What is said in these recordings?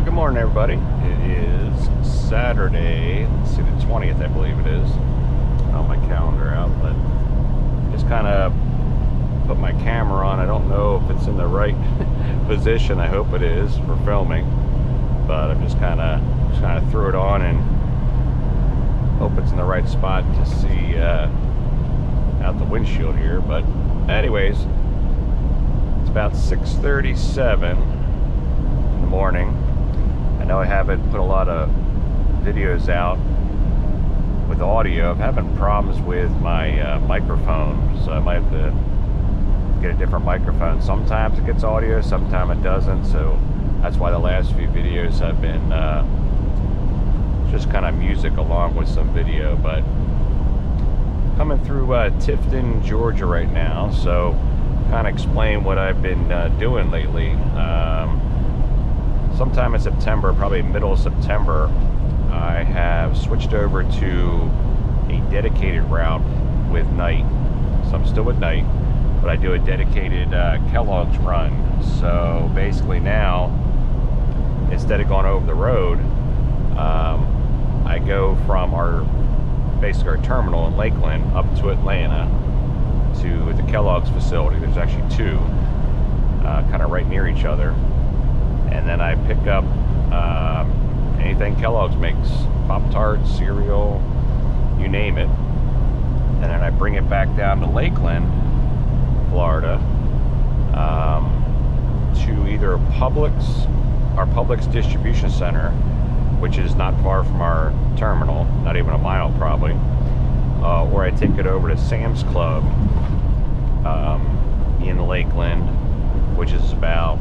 Good morning, everybody. It is Saturday, let's see, the 20th, I believe it is. On my calendar out, but just kind of put my camera on. I don't know if it's in the right position. I hope it is for filming, but I'm just kind of threw it on and hope it's in the right spot to see out the windshield here. But anyways, it's about 6:37 in the morning. I know I haven't put a lot of videos out with audio. I'm having problems with my microphone, so I might have to get a different microphone. Sometimes it gets audio, sometimes it doesn't, so that's why the last few videos have been just kind of music along with some video. But coming through Tifton, Georgia right now, so kind of explain what I've been doing lately. Sometime in September, probably middle of September, I have switched over to a dedicated route with night. So I'm still with night, but I do a dedicated Kellogg's run. So basically now, instead of going over the road, I go from basically our terminal in Lakeland up to Atlanta to the Kellogg's facility. There's actually two, kind of right near each other. And then I pick up anything Kellogg's makes, Pop-Tarts, cereal, you name it. And then I bring it back down to Lakeland, Florida, to either our Publix distribution center, which is not far from our terminal, not even a mile probably, or I take it over to Sam's Club in Lakeland, which is about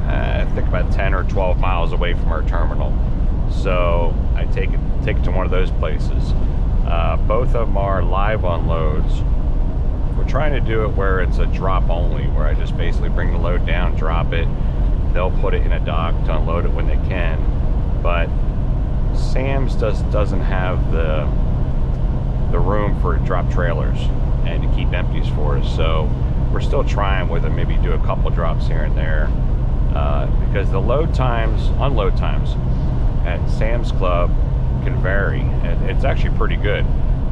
I think about 10 or 12 miles away from our terminal. So I take it to one of those places. Both of them are live unloads. We're trying to do it where it's a drop only, where I just basically bring the load down, drop it. They'll put it in a dock to unload it when they can. But Sam's doesn't have the room for drop trailers and to keep empties for us. So we're still trying with it, maybe do a couple drops here and there. Because the unload times at Sam's Club can vary. It's actually pretty good.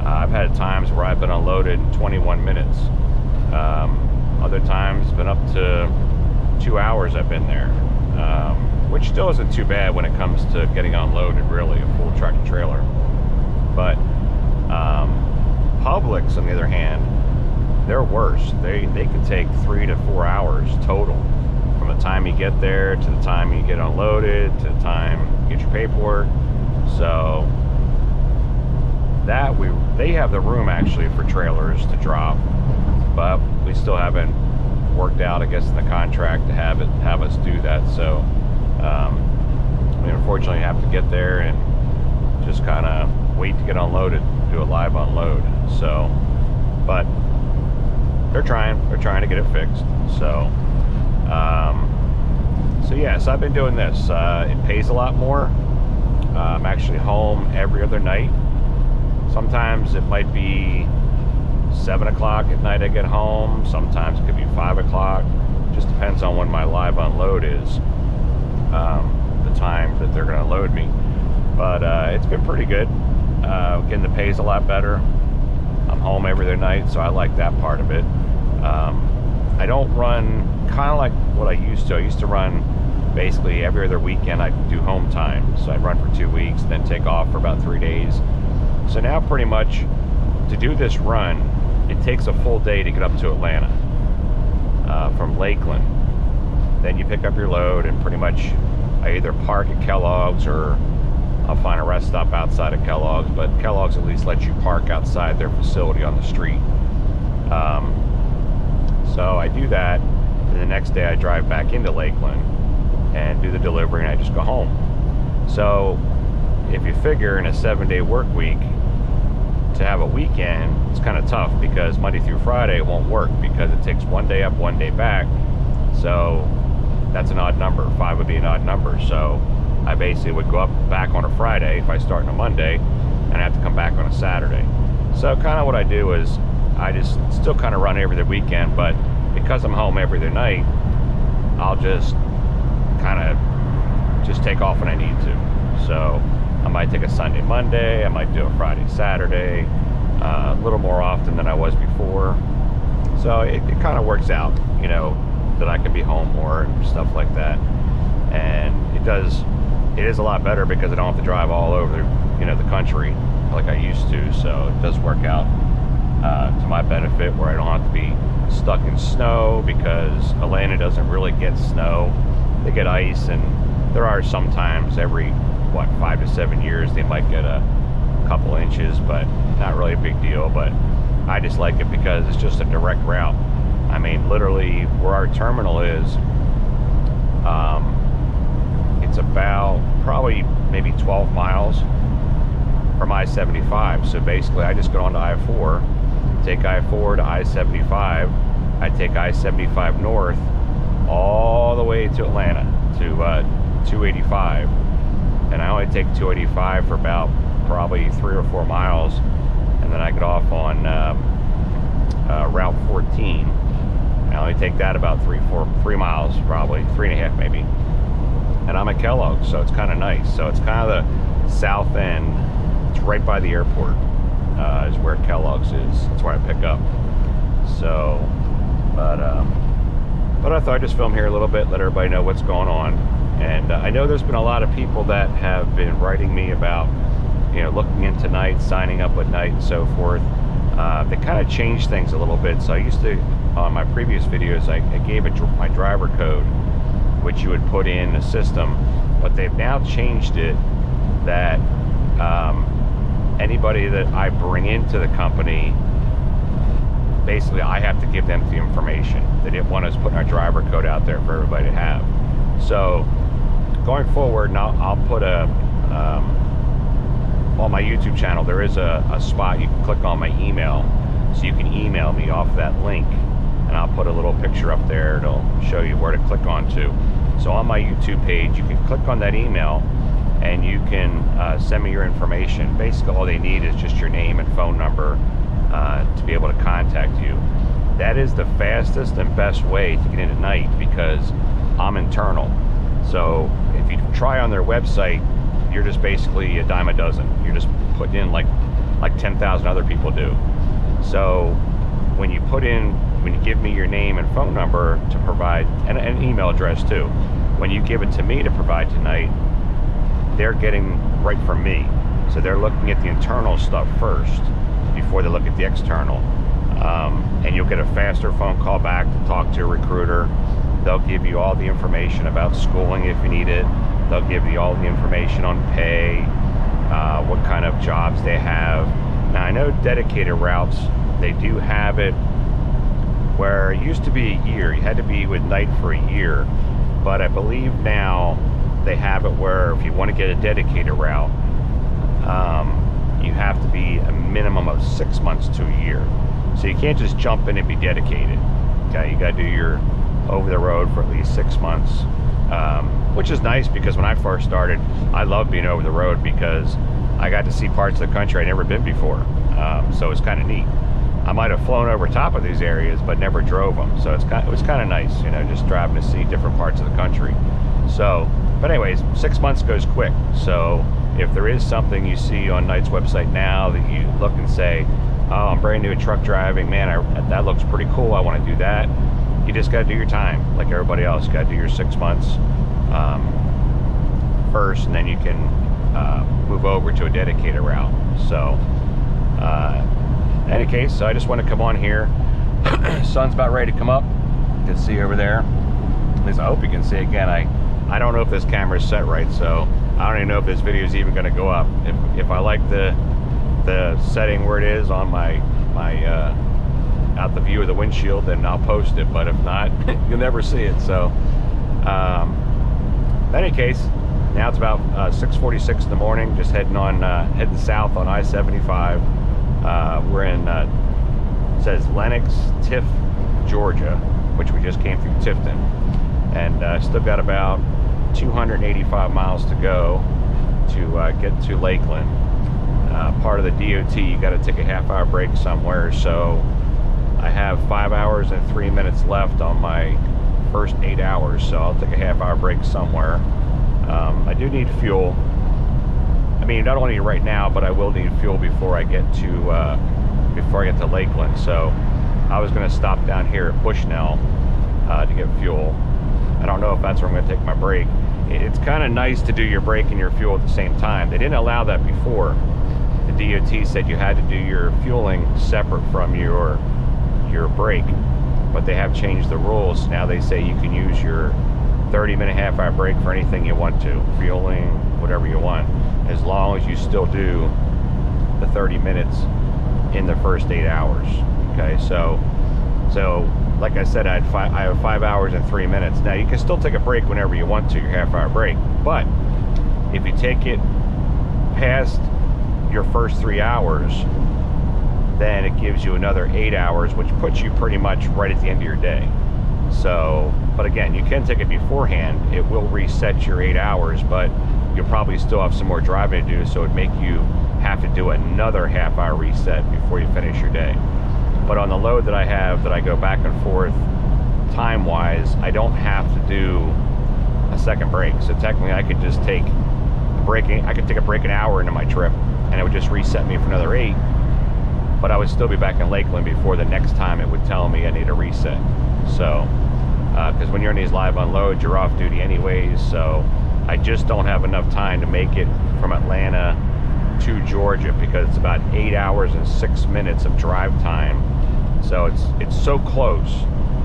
I've had times where I've been unloaded in 21 minutes. Other times it's been up to 2 hours I've been there, which still isn't too bad when it comes to getting unloaded, really, a full tractor trailer. But Publix, on the other hand, they're worse. They can take 3 to 4 hours total. From the time you get there to the time you get unloaded to the time you get your paperwork. So they have the room actually for trailers to drop, but we still haven't worked out, I guess, in the contract to have us do that. So we unfortunately have to get there and just kind of wait to get unloaded, do a live unload. So, but they're trying to get it fixed. So yeah, so I've been doing this. It pays a lot more. I'm actually home every other night. Sometimes it might be 7 o'clock at night I get home. Sometimes it could be 5 o'clock. Just depends on when my live unload is, the time that they're going to load me. But it's been pretty good. Again, the pay's a lot better. I'm home every other night, so I like that part of it. I don't run kind of like what I used to. I used to run basically every other weekend. I do home time, so I'd run for 2 weeks, then take off for about 3 days. So now pretty much to do this run, it takes a full day to get up to Atlanta from Lakeland. Then you pick up your load, and pretty much I either park at Kellogg's or I'll find a rest stop outside of Kellogg's, but Kellogg's at least lets you park outside their facility on the street. So I do that, and the next day I drive back into Lakeland and do the delivery, and I just go home. So if you figure in a 7-day work week, to have a weekend, it's kind of tough because Monday through Friday it won't work because it takes 1 day up, 1 day back. So that's an odd number. 5 would be an odd number. So I basically would go up back on a Friday if I start on a Monday, and I have to come back on a Saturday. So kind of what I do is I just still kind of run every other weekend, but because I'm home every other night, I'll just kind kind of just take off when I need to. So I might take a Sunday, Monday, I might do a Friday, Saturday, a little more often than I was before. So it kind of works out, you know, that I can be home more and stuff like that. And it is a lot better because I don't have to drive all over, you know, the country like I used to. So it does work out to my benefit, where I don't have to be stuck in snow, because Atlanta doesn't really get snow. They get ice, and there are sometimes every, what, 5 to 7 years they might get a couple inches, but not really a big deal. But I just like it because it's just a direct route. I mean, literally where our terminal is, it's about probably maybe 12 miles from I-75. So basically I just go on to I-4, take I-4 to I-75. I take I-75 north all the way to Atlanta to 285, and I only take 285 for about probably 3 or 4 miles, and then I get off on Route 14. I only take that about 3 miles, probably 3.5 maybe, and I'm at Kellogg, so it's kind of nice. So it's kind of the south end. It's right by the airport, is where Kellogg's is. That's where I pick up. So, but I thought I'd just film here a little bit, let everybody know what's going on. And I know there's been a lot of people that have been writing me about, you know, looking into night, signing up at night, and so forth. They kind of changed things a little bit. So I used to, on my previous videos, I gave my driver code, which you would put in the system, but they've now changed it that anybody that I bring into the company, basically I have to give them the information. They didn't want us putting our driver code out there for everybody to have. So going forward, now I'll put on my YouTube channel, there is a spot you can click on my email, so you can email me off that link, and I'll put a little picture up there. It'll show you where to click on to. So on my YouTube page, you can click on that email and you can send me your information. Basically all they need is just your name and phone number to be able to contact you. That is the fastest and best way to get in at night, because I'm internal. So if you try on their website, you're just basically a dime a dozen. You're just putting in like 10,000 other people do. So when you give me your name and phone number to provide, and an email address too, when you give it to me to provide tonight, they're getting right from me. So they're looking at the internal stuff first before they look at the external. And you'll get a faster phone call back to talk to a recruiter. They'll give you all the information about schooling if you need it. They'll give you all the information on pay, what kind of jobs they have. Now I know dedicated routes, they do have it where it used to be a year. You had to be with night for a year. But I believe now they have it where if you want to get a dedicated route, you have to be a minimum of 6 months to a year. So you can't just jump in and be dedicated. Okay, you got to do your over the road for at least 6 months, which is nice, because when I first started, I loved being over the road because I got to see parts of the country I'd never been before. So it's kind of neat. I might have flown over top of these areas, but never drove them. So it was kind of nice, you know, just driving to see different parts of the country. So, but anyways, 6 months goes quick. So if there is something you see on Knight's website now that you look and say, oh, I'm brand new at truck driving, man, that looks pretty cool, I want to do that. You just got to do your time like everybody else. You got to do your 6 months first, and then you can move over to a dedicated route. So in any case, so I just want to come on here. Sun's about ready to come up. You can see over there. At least I hope you can see. Again, I don't know if this camera is set right, so I don't even know if this video is even going to go up. If I like the setting where it is on my out the view of the windshield, then I'll post it. But if not, you'll never see it. So in any case, now it's about 6:46 in the morning. Just heading south on I-75. We're in it says Lenox, Tiff, Georgia, which we just came through Tifton, and still got about 285 miles to go to get to Lakeland. Part of the DOT, you got to take a half-hour break somewhere, so I have 5 hours and 3 minutes left on my first 8 hours, so I'll take a half-hour break somewhere. I do need fuel. I mean, I don't need it right now, but I will need fuel before I get to Lakeland. So I was going to stop down here at Bushnell to get fuel. I don't know if that's where I'm going to take my break. It's kind of nice to do your break and your fuel at the same time. They didn't allow that before. The DOT said you had to do your fueling separate from your break, but they have changed the rules. Now they say you can use your 30-minute half-hour break for anything you want to, fueling, whatever you want, as long as you still do the 30 minutes in the first 8 hours. Okay, so like I said, I have 5 hours and 3 minutes. Now you can still take a break whenever you want to, your half-hour break, but if you take it past your first 3 hours, then it gives you another 8 hours, which puts you pretty much right at the end of your day. So, but again, you can take it beforehand. It will reset your 8 hours, but you'll probably still have some more driving to do, so it'd make you have to do another half-hour reset before you finish your day. But on the load that I have, that I go back and forth time-wise, I don't have to do a second break. So technically, I could just take a break an hour into my trip, and it would just reset me for another 8. But I would still be back in Lakeland before the next time it would tell me I need a reset. So, because when you're in these live unloads, you're off duty anyways. So I just don't have enough time to make it from Atlanta to Georgia, because it's about 8 hours and 6 minutes of drive time. So it's so close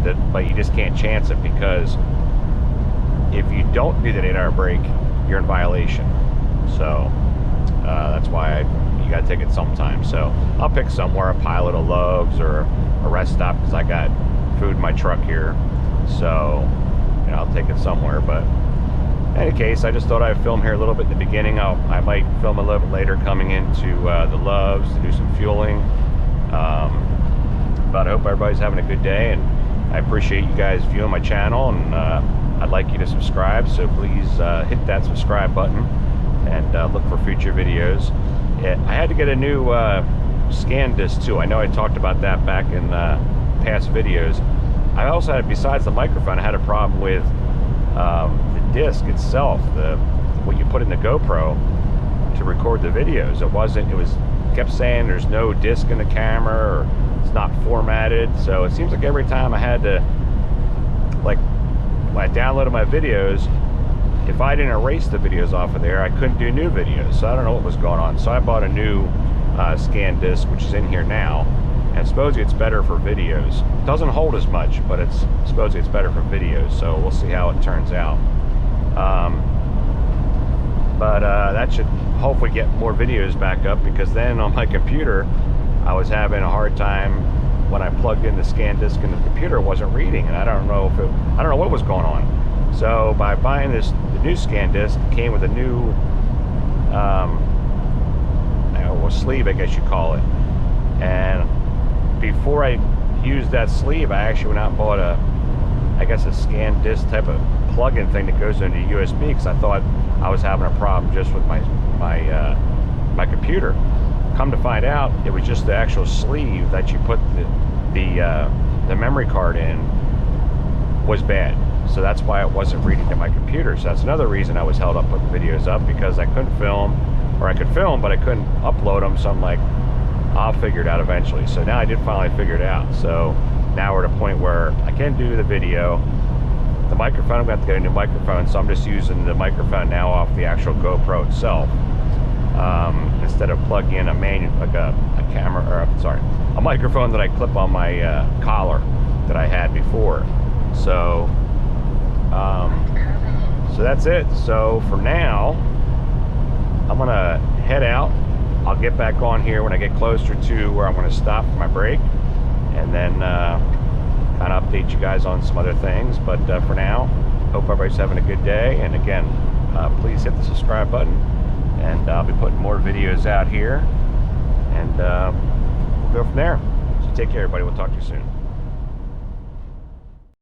that, but you just can't chance it, because if you don't do that 8-hour break, you're in violation. So that's why you gotta take it sometime. So I'll pick somewhere, a Pilot, a Love's, or a rest stop, because I got food in my truck here. So I'll take it somewhere. But in any case, I just thought I'd film here a little bit in the beginning. I might film a little bit later coming into the Love's to do some fueling. But I hope everybody's having a good day, and I appreciate you guys viewing my channel, and I'd like you to subscribe, so please hit that subscribe button and look for future videos. I had to get a new scan disc too. I know I talked about that back in past videos. I also had, besides the microphone, I had a problem with the disc itself, what you put in the GoPro to record the videos. It kept saying there's no disc in the camera, or it's not formatted. So it seems like every time I had to, like when I downloaded my videos, if I didn't erase the videos off of there, I couldn't do new videos. So I don't know what was going on. So I bought a new scan disc, which is in here now, and supposedly it's better for videos. It doesn't hold as much, but supposedly it's better for videos. So we'll see how it turns out. That should hopefully get more videos back up, because then on my computer I was having a hard time when I plugged in the scan disc, and the computer wasn't reading, and I don't know what was going on. So by buying the new scan disc, it came with a new sleeve, I guess you call it. And before I used that sleeve, I actually went out and bought a scan disc type of plug-in thing that goes into USB, because I thought I was having a problem just with my computer. Come to find out, it was just the actual sleeve that you put the memory card in was bad. So that's why it wasn't reading to my computer. So that's another reason I was held up putting videos up, because I couldn't film, or I could film, but I couldn't upload them. So I'm like, I'll figure it out eventually. So now I did finally figure it out. So now we're at a point where I can do the video. The microphone, I'm going to have to get a new microphone, so I'm just using the microphone now off the actual GoPro itself, instead of plugging in a microphone that I clip on my collar that I had before. So that's it. So for now, I'm gonna head out. I'll get back on here when I get closer to where I'm gonna stop for my break, and then kind of update you guys on some other things. But for now, hope everybody's having a good day. And again, please hit the subscribe button, and I'll be putting more videos out here, and we'll go from there. So take care, everybody. We'll talk to you soon.